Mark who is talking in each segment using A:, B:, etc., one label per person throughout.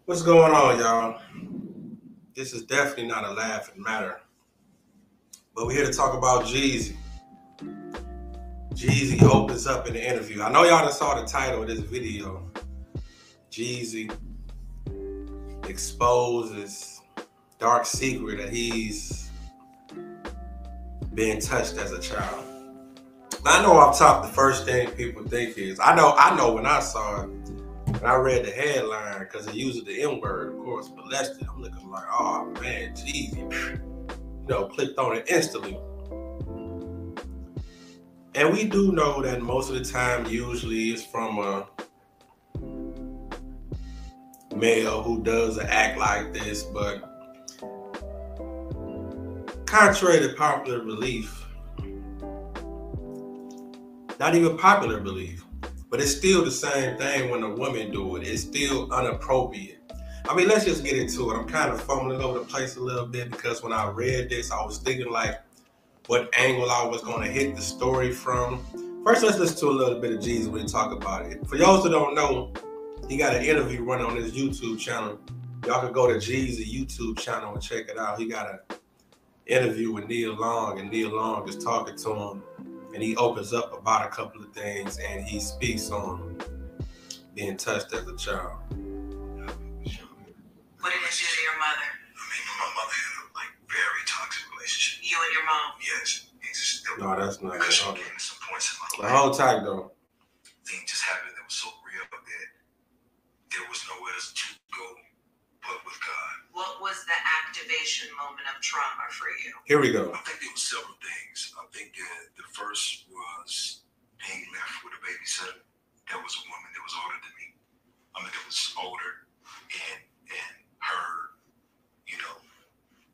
A: What's going on, y'all? This is definitely not a laughing matter, but we're here to talk about Jeezy. Jeezy opens up in the interview. I know y'all done saw the title of this video. Jeezy exposes dark secret that he's been touched as a child. Now, I know off top the first thing people think is, I know when I saw it, when I read the headline, because it uses the N-word, of course, molested, I'm looking like, oh man, Jeezy, clicked on it instantly. And we do know that most of the time, usually it's from a male who does act like this, but contrary to popular belief, not even popular belief, but it's still the same thing when a woman do it. It's still inappropriate. I mean, let's just get into it. I'm kind of fumbling over the place a little bit because when I read this, I was thinking like what angle I was going to hit the story from. First, let's listen to a little bit of Jeezy when we talk about it. For y'all who don't know, he got an interview running on his YouTube channel. Y'all can go to Jeezy YouTube channel and check it out. He got an interview with Nia Long, and Nia Long is talking to him, and he opens up about a couple of things, and he speaks on being touched as a child.
B: What did you do to your mother?
C: I mean, my mother had a very toxic relationship.
B: You and your mom?
C: Yes.
A: No, that's not.
C: Because she was getting some points in my life.
A: The whole time though.
C: Things just happened that was so real that there was nowhere else to go but with God.
B: What was the activation moment of trauma for you?
A: Here we go.
C: I think there were several things. I think the first was being left with a babysitter. That was a woman that was older than me. I mean, that was older and her,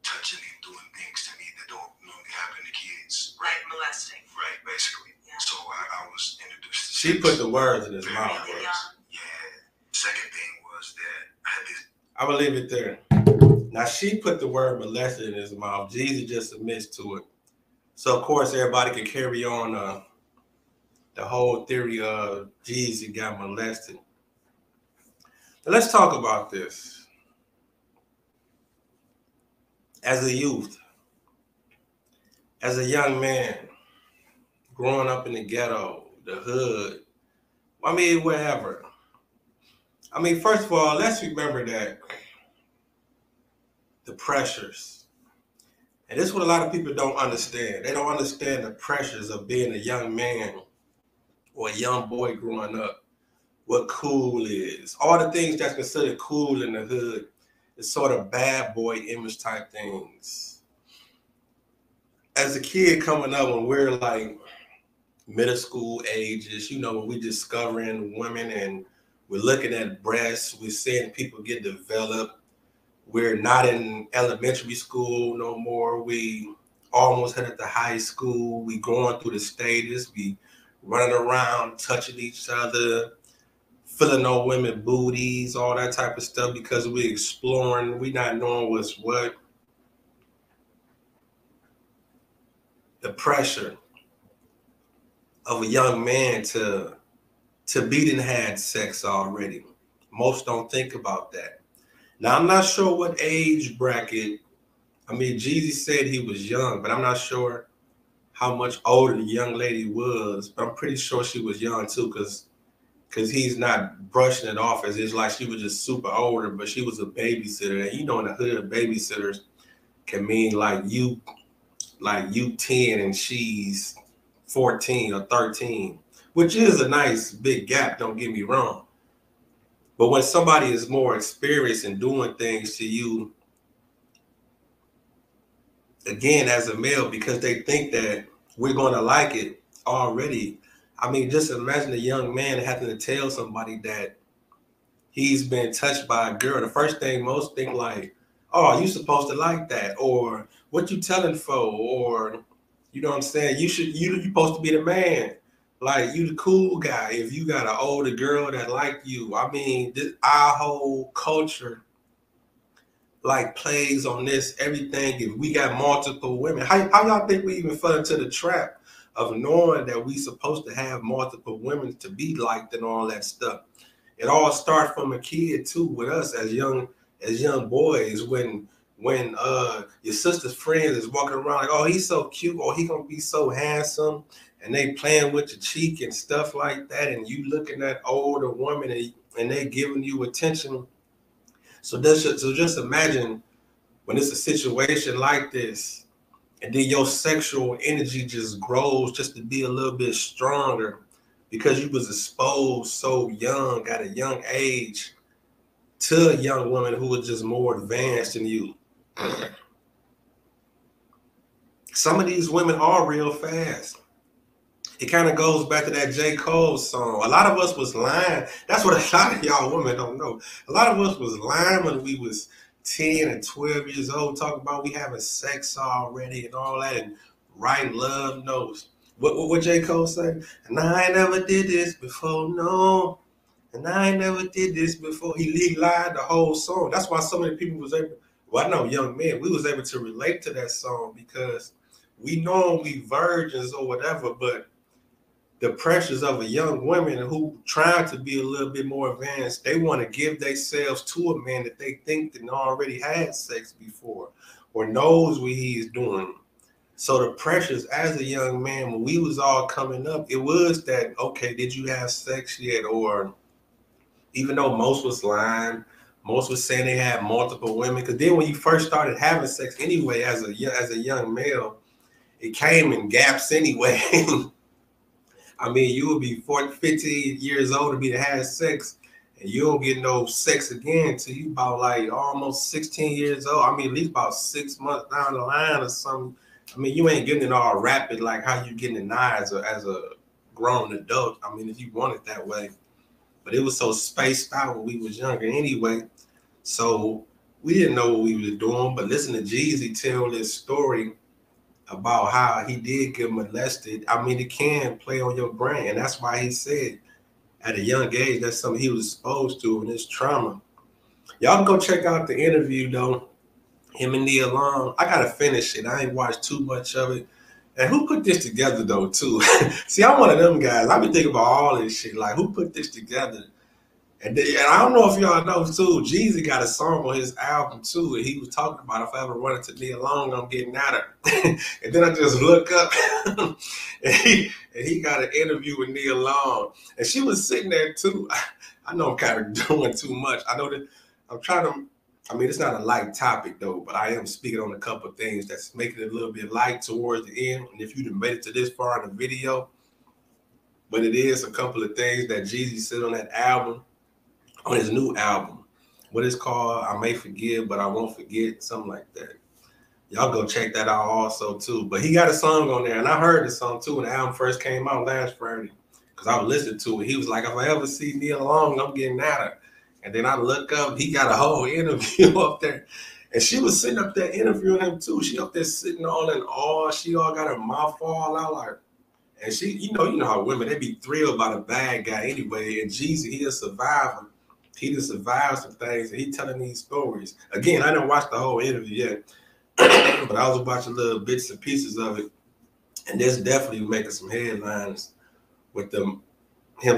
C: touching and doing things to me that don't normally happen to kids.
B: Like molesting.
C: Right, basically. Yeah. So I was introduced to
A: She put the words in his mouth.
B: Really
C: yeah. Second thing was that I had this.
A: I will leave it there. Now, she put the word molested in his mouth. Jeezy just admits to it. So, of course, everybody can carry on the whole theory of Jeezy got molested. Now, let's talk about this. As a youth, as a young man, growing up in the ghetto, the hood, I mean, wherever. I mean, first of all, let's remember that the pressures, and this is what a lot of people don't understand. They don't understand the pressures of being a young man or a young boy growing up, what cool is. All the things that's considered cool in the hood. It's sort of bad boy image type things. As a kid coming up, when we're like middle school ages, when we're discovering women and we're looking at breasts, we're seeing people get developed. We're not in elementary school no more. We almost headed to high school. We going through the stages. We running around, touching each other, feeling on women booties, all that type of stuff, because we're exploring, we're not knowing what's what. The pressure of a young man to be done had sex already. Most don't think about that. Now, I'm not sure what age bracket. I mean, Jeezy said he was young, but I'm not sure how much older the young lady was, but I'm pretty sure she was young too, because he's not brushing it off as it's like she was just super older, but she was a babysitter. And in the hood, babysitters can mean like you 10 and she's 14 or 13, which is a nice big gap, don't get me wrong. But when somebody is more experienced in doing things to you, again, as a male, because they think that we're going to like it already. I mean, just imagine a young man having to tell somebody that he's been touched by a girl. The first thing most think like, oh, you supposed to like that, or what you telling for, or you know what I'm saying? You supposed to be the man, like you the cool guy. If you got an older girl that like you, I mean, our whole culture like plays on this everything. If we got multiple women, how y'all think we even fell into the trap of knowing that we supposed to have multiple women to be liked and all that stuff? it all starts from a kid too, with us as young boys. When your sister's friends is walking around like, oh, he's so cute, or he gonna be so handsome, and they playing with your cheek and stuff like that, and you looking at older woman and they giving you attention. So just imagine when it's a situation like this, and then your sexual energy just grows just to be a little bit stronger because you was exposed so young at a young age to a young woman who was just more advanced than you. Some of these women are real fast. It kind of goes back to that J. Cole song. A lot of us was lying. That's what a lot of y'all women don't know. A lot of us was lying when we was 10 and 12 years old, talking about we having sex already and all that, and writing love notes. What J. Cole say? And I never did this before, no. And I never did this before. He lied the whole song. That's why so many people was able, well, I know young men, we was able to relate to that song because we know we virgins or whatever, but the pressures of a young woman who trying to be a little bit more advanced, they want to give themselves to a man that they think that already had sex before or knows what he's doing. So the pressures as a young man, when we was all coming up, it was that, okay, did you have sex yet? Or even though most was lying, most was saying they had multiple women. Because then when you first started having sex anyway, as a young male, it came in gaps anyway. I mean, you would be 40, 50 years old to be to have sex, and you don't get no sex again until you about like almost 16 years old. I mean, at least about 6 months down the line or something. I mean, you ain't getting it all rapid like how you getting it now as a grown adult. I mean, if you want it that way. But it was so spaced out when we was younger anyway. So we didn't know what we was doing. But listen to Jeezy tell this story about how he did get molested. I mean, it can play on your brain. And that's why he said at a young age, that's something he was exposed to and it's trauma. Y'all can go check out the interview though. Him and Nia Long. I gotta finish it. I ain't watched too much of it. And who put this together though, too? See, I'm one of them guys. I been thinking about all this shit. Like, who put this together? And I don't know if y'all know too, Jeezy got a song on his album too, and he was talking about if I ever run into Nia Long, I'm getting at her. And then I just look up, and he got an interview with Nia Long, and she was sitting there too. I know I'm kind of doing too much. I know that I'm trying to. I mean, it's not a light topic though, but I am speaking on a couple of things that's making it a little bit light towards the end. And if you've made it to this far in the video, but it is a couple of things that Jeezy said on that album. On his new album, what it's called, I May Forgive, But I Won't Forget, something like that. Y'all go check that out also too. But he got a song on there, and I heard the song too when the album first came out last Friday, because I was listening to it. He was like, if I ever see Nia Long, I'm getting at her. And then I look up, he got a whole interview up there. And she was sitting up there interviewing him too. She up there sitting all in awe. She all got her mouth all out like, and she, you know how women, they be thrilled by the bad guy anyway. And Jeezy, he a survivor. He just survived some things, and he telling these stories. Again, I didn't watch the whole interview yet, but I was watching little bits and pieces of it, and this definitely making some headlines with him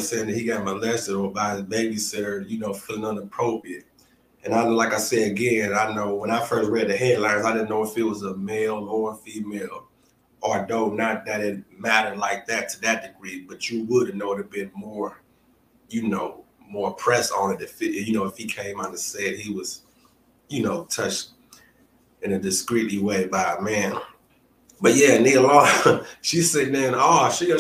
A: saying that he got molested or by his babysitter, feeling inappropriate. And like I said again, I know when I first read the headlines, I didn't know if it was a male or a female, or though not that it mattered like that to that degree, but you would have known a bit more, more press on it if he came out and said he was, touched in a discreetly way by a man. But yeah, Nia Long, she's sitting there and she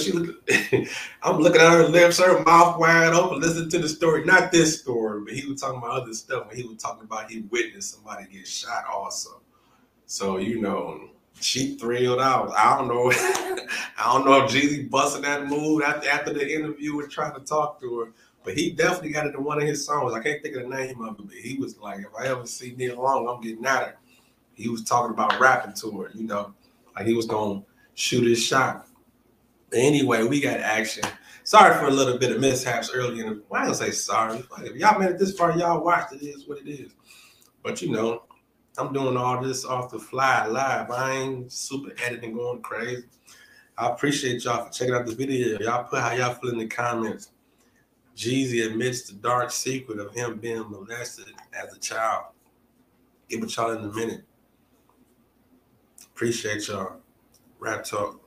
A: I'm looking at her lips, her mouth wide open, listening to the story. Not this story, but he was talking about other stuff when he was talking about he witnessed somebody get shot also. So, she thrilled out. I don't know. I don't know if Jeezy busted that move after the interview and trying to talk to her. But he definitely got it in one of his songs. I can't think of the name of it, but he was like, if I ever see Nia Long, I'm getting at her. He was talking about rapping to her, like he was going to shoot his shot. But anyway, we got action. Sorry for a little bit of mishaps earlier. Why don't I say sorry? If y'all made it this far, y'all watched it. It is what it is. But, I'm doing all this off the fly live. I ain't super editing going crazy. I appreciate y'all for checking out the video. Y'all put how y'all feel in the comments. Jeezy admits the dark secret of him being molested as a child. Get with y'all in a minute. Appreciate y'all. Rap Talk.